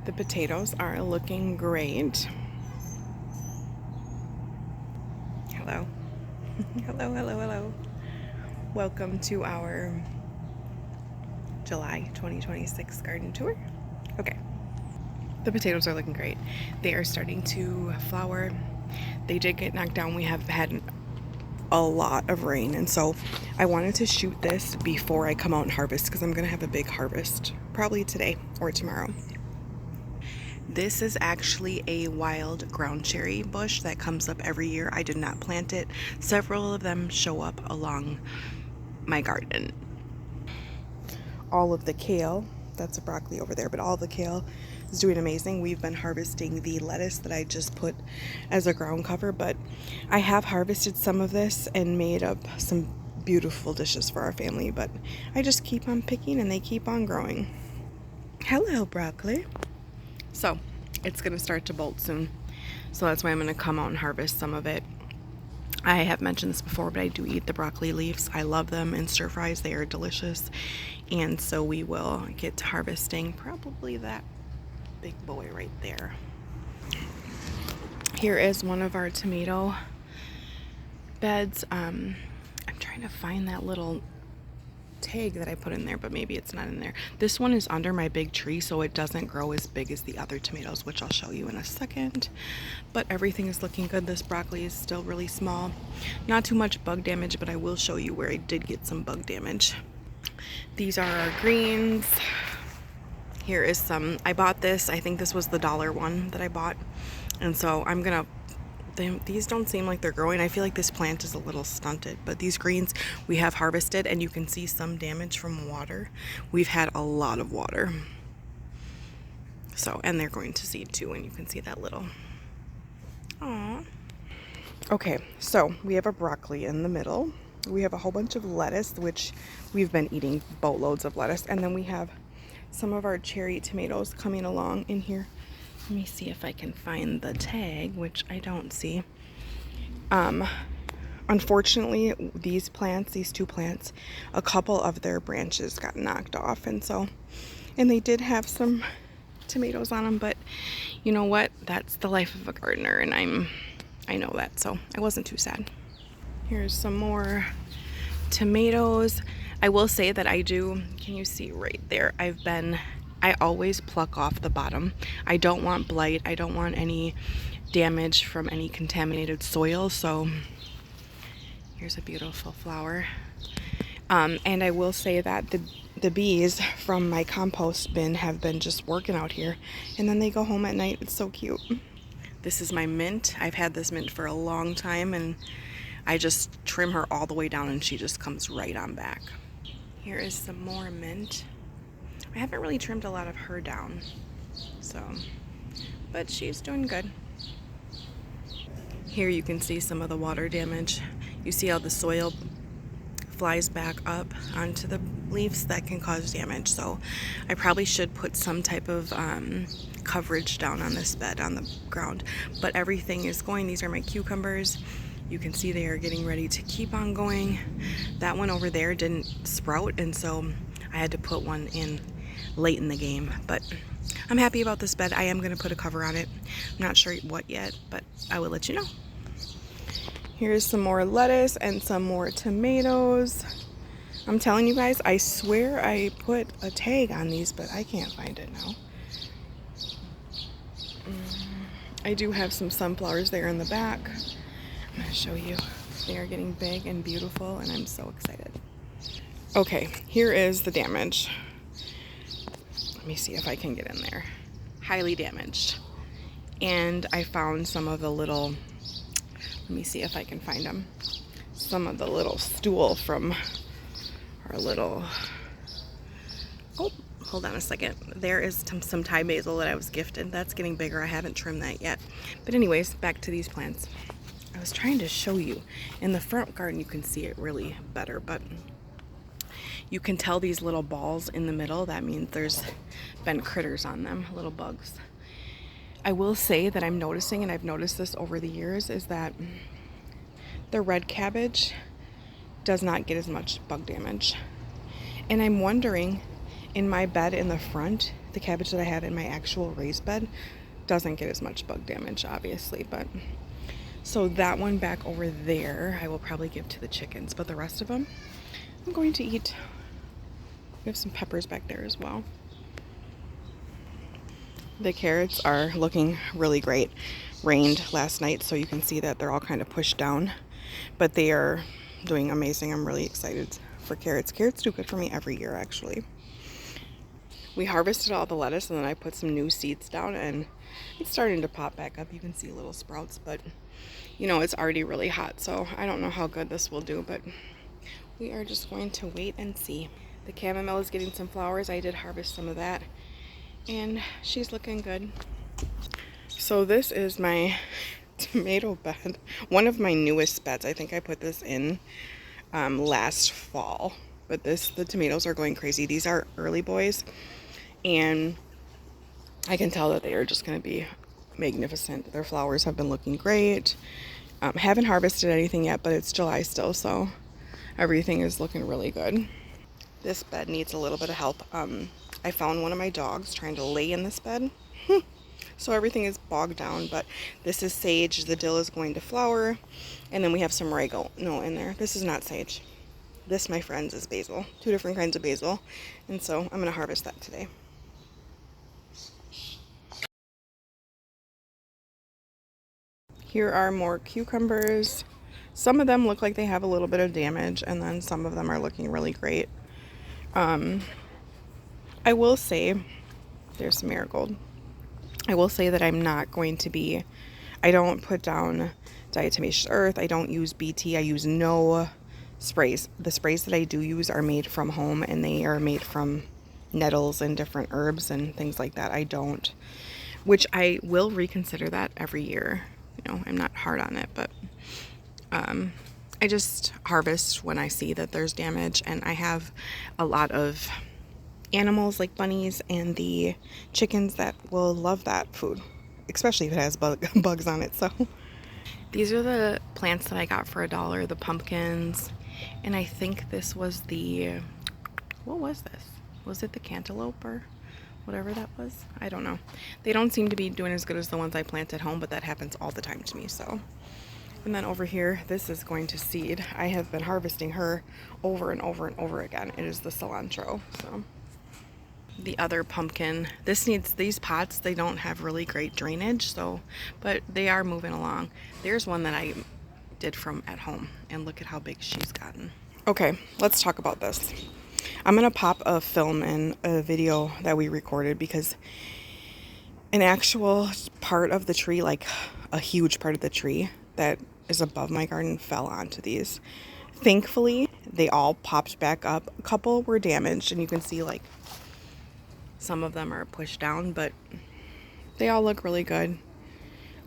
The potatoes are looking great. Hello. Hello, hello, hello. Welcome to our July 2026 garden tour. Okay. The potatoes are looking great. They are starting to flower. They did get knocked down. We have had a lot of rain, and so I wanted to shoot this before I come out and harvest because I'm going to have a big harvest probably today or tomorrow. This is actually a wild ground cherry bush that comes up every year. I did not plant it. Several of them show up along my garden. All of the kale, that's a broccoli over there, but all the kale is doing amazing. We've been harvesting the lettuce that I just put as a ground cover, but I have harvested some of this and made up some beautiful dishes for our family, but I just keep on picking and they keep on growing. Hello, broccoli. So it's going to start to bolt soon. So that's why I'm going to come out and harvest some of it. I have mentioned this before, but I do eat the broccoli leaves. I love them in stir fries. They are delicious. And so we will get to harvesting probably that big boy right there. Here is one of our tomato beds. I'm trying to find that little tag that I put in there, but maybe it's not in there. This one is under my big tree, so it doesn't grow as big as the other tomatoes, which I'll show you in a second. But everything is looking good. This broccoli is still really small. Not too much bug damage, but I will show you where I did get some bug damage. These are our greens. Here is some, I bought this, I think this was the $1 one that I bought. And so I'm gonna, these don't seem like they're growing. I feel like this plant is a little stunted, but these greens we have harvested, and you can see some damage from water. We've had a lot of water. So, and they're going to seed too, and you can see that little. Aww. Okay, so we have a broccoli in the middle. We have a whole bunch of lettuce, which we've been eating boatloads of lettuce. And then we have some of our cherry tomatoes coming along in here. Let me see if I can find the tag, which I don't see. Unfortunately, these two plants, a couple of their branches got knocked off. And they did have some tomatoes on them, but you know what? That's the life of a gardener, and I know that, so I wasn't too sad. Here's some more tomatoes. I will say that can you see right there? I always pluck off the bottom. I don't want blight. I don't want any damage from any contaminated soil. So here's a beautiful flower. And I will say that the bees from my compost bin have been just working out here, and then they go home at night. It's so cute. This is my mint. I've had this mint for a long time, and I just trim her all the way down and she just comes right on back. Here is some more mint. I haven't really trimmed a lot of her down, but she's doing good. Here you can see some of the water damage. You see how the soil flies back up onto the leaves. That can cause damage. So I probably should put some type of coverage down on this bed on the ground. But everything is going. These are my cucumbers. You can see they are getting ready to keep on going. That one over there didn't sprout, and so I had to put one in late in the game. But I'm happy about this bed. I am going to put a cover on it. I'm not sure what yet, but I will let you know. Here's some more lettuce and some more tomatoes. I'm telling you guys, I swear I put a tag on these, but I can't find it now. I do have some sunflowers there in the back. I'm going to show you. They are getting big and beautiful, and I'm so excited. Okay, here is the damage. Let me see if I can get in there. Highly damaged. And I found some of the little, let me see if I can find them. Some of the little stool from our little, oh, hold on a second. There is some Thai basil that I was gifted. That's getting bigger. I haven't trimmed that yet. But anyways, back to these plants. I was trying to show you. In the front garden, you can see it really better, but you can tell these little balls in the middle. That means there's been critters on them, little bugs. I will say that I'm noticing, and I've noticed this over the years, is that the red cabbage does not get as much bug damage. And I'm wondering, in my bed in the front, the cabbage that I had in my actual raised bed doesn't get as much bug damage, obviously, but so that one back over there I will probably give to the chickens, but the rest of them I'm going to eat. We have some peppers back there as well. The carrots are looking really great. Rained last night, so you can see that they're all kind of pushed down, but they are doing amazing. I'm really excited for carrots. Carrots do good for me every year, actually. We harvested all the lettuce and then I put some new seeds down and it's starting to pop back up. You can see little sprouts, but you know, it's already really hot, so I don't know how good this will do, but we are just going to wait and see. The chamomile is getting some flowers. I did harvest some of that and she's looking good. So this is my tomato bed, one of my newest beds. I think I put this in last fall, but the tomatoes are going crazy. These are early boys and I can tell that they are just going to be magnificent. Their flowers have been looking great. Haven't harvested anything yet, but it's July still, so everything is looking really good. This bed needs a little bit of help. I found one of my dogs trying to lay in this bed. So everything is bogged down, but this is sage. The dill is going to flower, and then we have some oregano in there. This is not sage. This, my friends, is basil. 2 different kinds of basil, and so I'm going to harvest that today. Here are more cucumbers. Some of them look like they have a little bit of damage, and then some of them are looking really great. I will say, there's some marigold. I will say that I'm not going to be, I don't put down diatomaceous earth. I don't use BT. I use no sprays. The sprays that I do use are made from home, and they are made from nettles and different herbs and things like that. I don't, which I will reconsider that every year. You know, I'm not hard on it, but I just harvest when I see that there's damage, and I have a lot of animals like bunnies and the chickens that will love that food, especially if it has bugs on it. So these are the plants that I got for $1, the pumpkins, and I think this was the, what was this? Was it the cantaloupe or whatever that was? I don't know. They don't seem to be doing as good as the ones I plant at home, but that happens all the time to me. So, and then over here, this is going to seed. I have been harvesting her over and over and over again. It is the cilantro. So the other pumpkin, this needs, these pots, they don't have really great drainage, so, but they are moving along. There's one that I did from at home, and look at how big she's gotten. Okay, let's talk about this. I'm gonna pop a film in a video that we recorded because an actual part of the tree, like a huge part of the tree that is above my garden, fell onto these. Thankfully, they all popped back up. A couple were damaged, and you can see like some of them are pushed down, but they all look really good.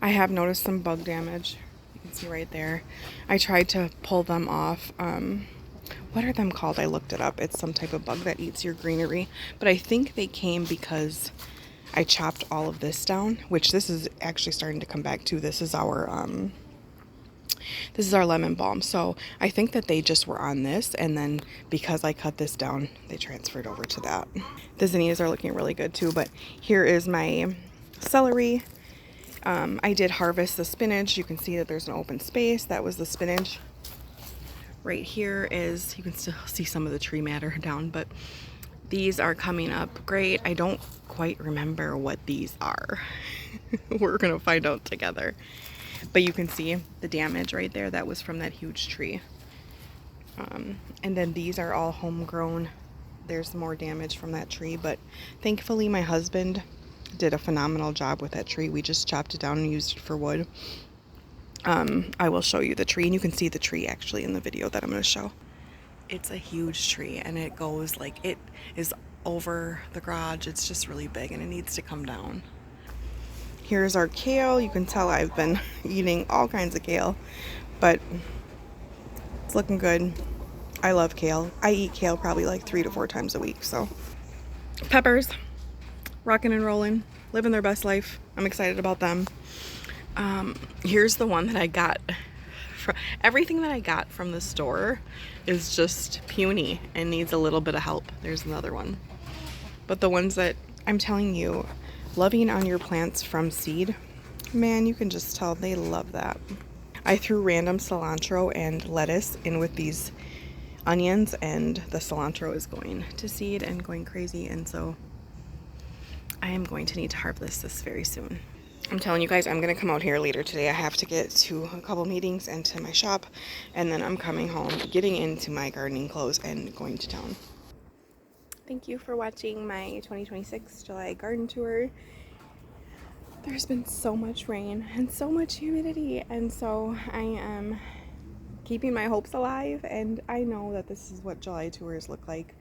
I have noticed some bug damage. You can see right there. I tried to pull them off. What are them called? I looked it up. It's some type of bug that eats your greenery, but I think they came because I chopped all of this down, which this is actually starting to come back too. This is our lemon balm. So I think that they just were on this, and then because I cut this down, they transferred over to that. The zinnias are looking really good too, but here is my celery. I did harvest the spinach. You can see that there's an open space. That was the spinach. Right here is, you can still see some of the tree matter down, but these are coming up great. I don't quite remember what these are. We're gonna find out together. But you can see the damage right there. That was from that huge tree. And then these are all homegrown. There's more damage from that tree, but thankfully my husband did a phenomenal job with that tree. We just chopped it down and used it for wood. I will show you the tree, and you can see the tree actually in the video that I'm going to show. It's a huge tree, and it goes like, it is over the garage. It's just really big, and it needs to come down. Here's our kale. You can tell I've been eating all kinds of kale, but it's looking good. I love kale. I eat kale probably like 3 to 4 times a week. So peppers, rocking and rolling, living their best life. I'm excited about them. Here's the one that I got. Everything that I got from the store is just puny and needs a little bit of help. There's another one. But the ones that I'm telling you, loving on your plants from seed, man, you can just tell they love that. I threw random cilantro and lettuce in with these onions, and the cilantro is going to seed and going crazy, and so I am going to need to harvest this very soon. I'm telling you guys, I'm going to come out here later today. I have to get to a couple meetings and to my shop, and then I'm coming home, getting into my gardening clothes and going to town. Thank you for watching my 2026 July garden tour. There's been so much rain and so much humidity, and so I am keeping my hopes alive, and I know that this is what July tours look like.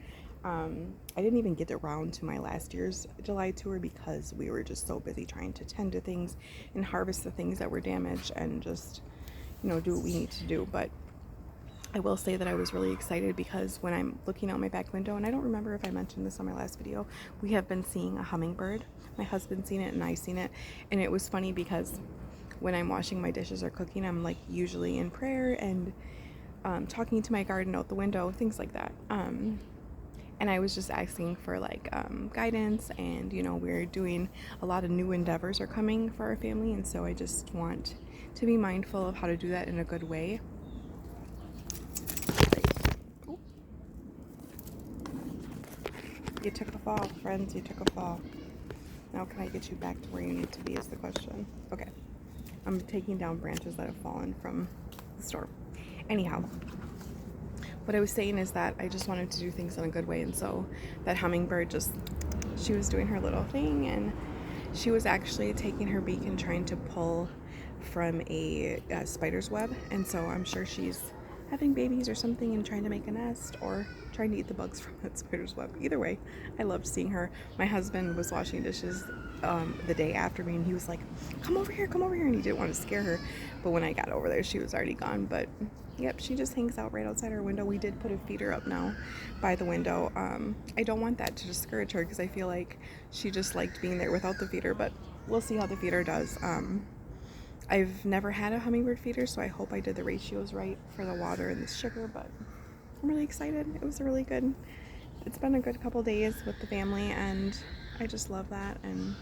I didn't even get around to my last year's July tour because we were just so busy trying to tend to things and harvest the things that were damaged and just, you know, do what we need to do. But I will say that I was really excited because when I'm looking out my back window, and I don't remember if I mentioned this on my last video, we have been seeing a hummingbird. My husband's seen it and I've seen it, and it was funny because when I'm washing my dishes or cooking, I'm like usually in prayer and talking to my garden out the window, things like that. And I was just asking for like guidance, and you know, we're doing a lot of new endeavors are coming for our family, and so I just want to be mindful of how to do that in a good way. Oh. You took a fall, friends, you took a fall. Now can I get you back to where you need to be is the question. Okay. I'm taking down branches that have fallen from the storm. Anyhow, what I was saying is that I just wanted to do things in a good way, and so that hummingbird she was doing her little thing, and she was actually taking her beak and trying to pull from a spider's web, and so I'm sure she's having babies or something and trying to make a nest or trying to eat the bugs from that spider's web. Either way, I loved seeing her. My husband was washing dishes the day after me, and he was like, come over here, and he didn't want to scare her, but when I got over there she was already gone. But yep, she just hangs out right outside our window. We did put a feeder up now by the window. I don't want that to discourage her because I feel like she just liked being there without the feeder, but we'll see how the feeder does. I've never had a hummingbird feeder, so I hope I did the ratios right for the water and the sugar, but I'm really excited. It's been a good couple days with the family, and I just love that, and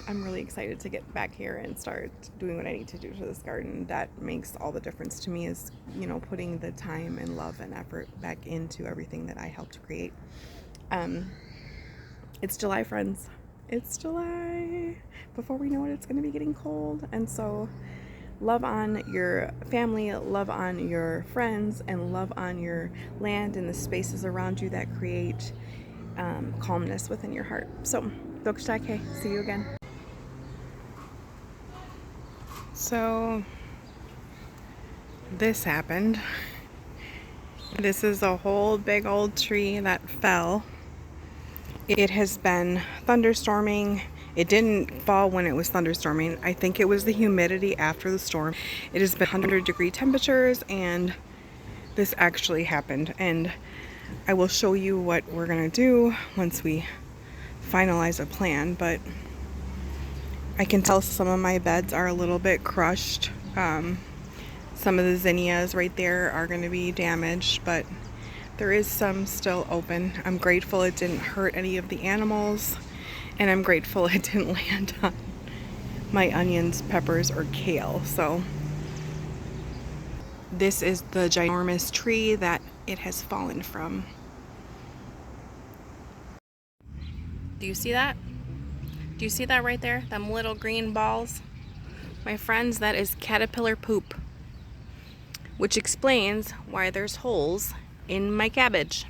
I'm really excited to get back here and start doing what I need to do to this garden. That makes all the difference to me, is, you know, putting the time and love and effort back into everything that I helped create. It's July, friends. It's July. Before we know it, it's going to be getting cold, and so love on your family, love on your friends, and love on your land and the spaces around you that create calmness within your heart. So, Dokshake, see you again. So, this happened. This is a whole big old tree that fell. It has been thunderstorming. It didn't fall when it was thunderstorming. I think it was the humidity after the storm. It has been 100-degree temperatures, and this actually happened. And I will show you what we're gonna do once we finalize a plan, but I can tell some of my beds are a little bit crushed. Some of the zinnias right there are going to be damaged, but there is some still open. I'm grateful it didn't hurt any of the animals, and I'm grateful it didn't land on my onions, peppers, or kale. So this is the ginormous tree that it has fallen from. Do you see that? Do you see that right there? Them little green balls? My friends, that is caterpillar poop, which explains why there's holes in my cabbage.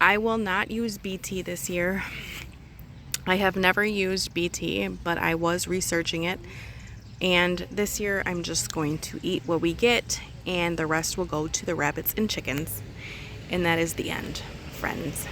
I will not use BT this year. I have never used BT, but I was researching it. And this year I'm just going to eat what we get, and the rest will go to the rabbits and chickens. And that is the end, friends.